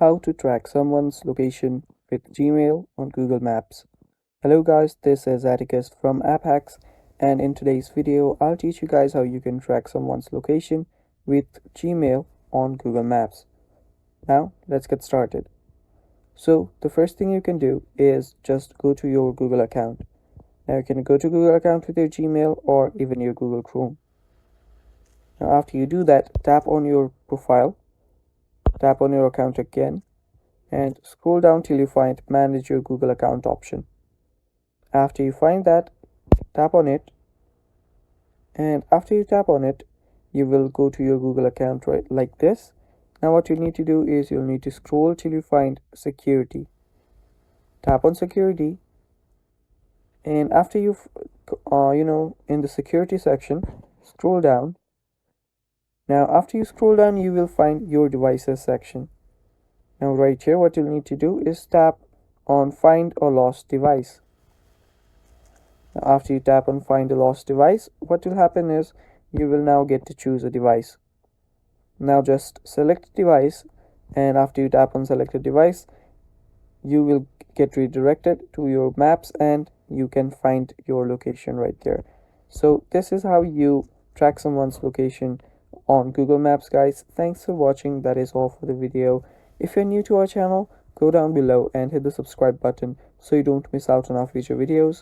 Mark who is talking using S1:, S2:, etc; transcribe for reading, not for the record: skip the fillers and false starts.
S1: How to track someone's location with Gmail on Google Maps. Hello guys, this is Atticus from App Hacks, and in today's video I'll teach you guys how you can track someone's location with Gmail on Google Maps. Now let's get started. So the first thing you can do is just go to your Google account. Now you can go to Google account with your Gmail or even your Google Chrome. Now after you do that, tap on your profile, tap on your account again, and scroll down till you find manage your Google account option. After you find that, tap on it, and after you tap on it, you will go to your Google account right like this. Now what you need to do is you'll need to scroll till you find security. Tap on security, and after you've in the security section, scroll down. Now after you scroll down, you will find your devices section. Now right here, what you'll need to do is tap on find a lost device. Now after you tap on find a lost device, what will happen is you will now get to choose a device. Now just select device, and after you tap on select a device, you will get redirected to your maps and you can find your location right there. So this is how you track someone's location on Google Maps, guys. Thanks for watching. That is all for the video. If you're new to our channel, go down below and hit the subscribe button so you don't miss out on our future videos.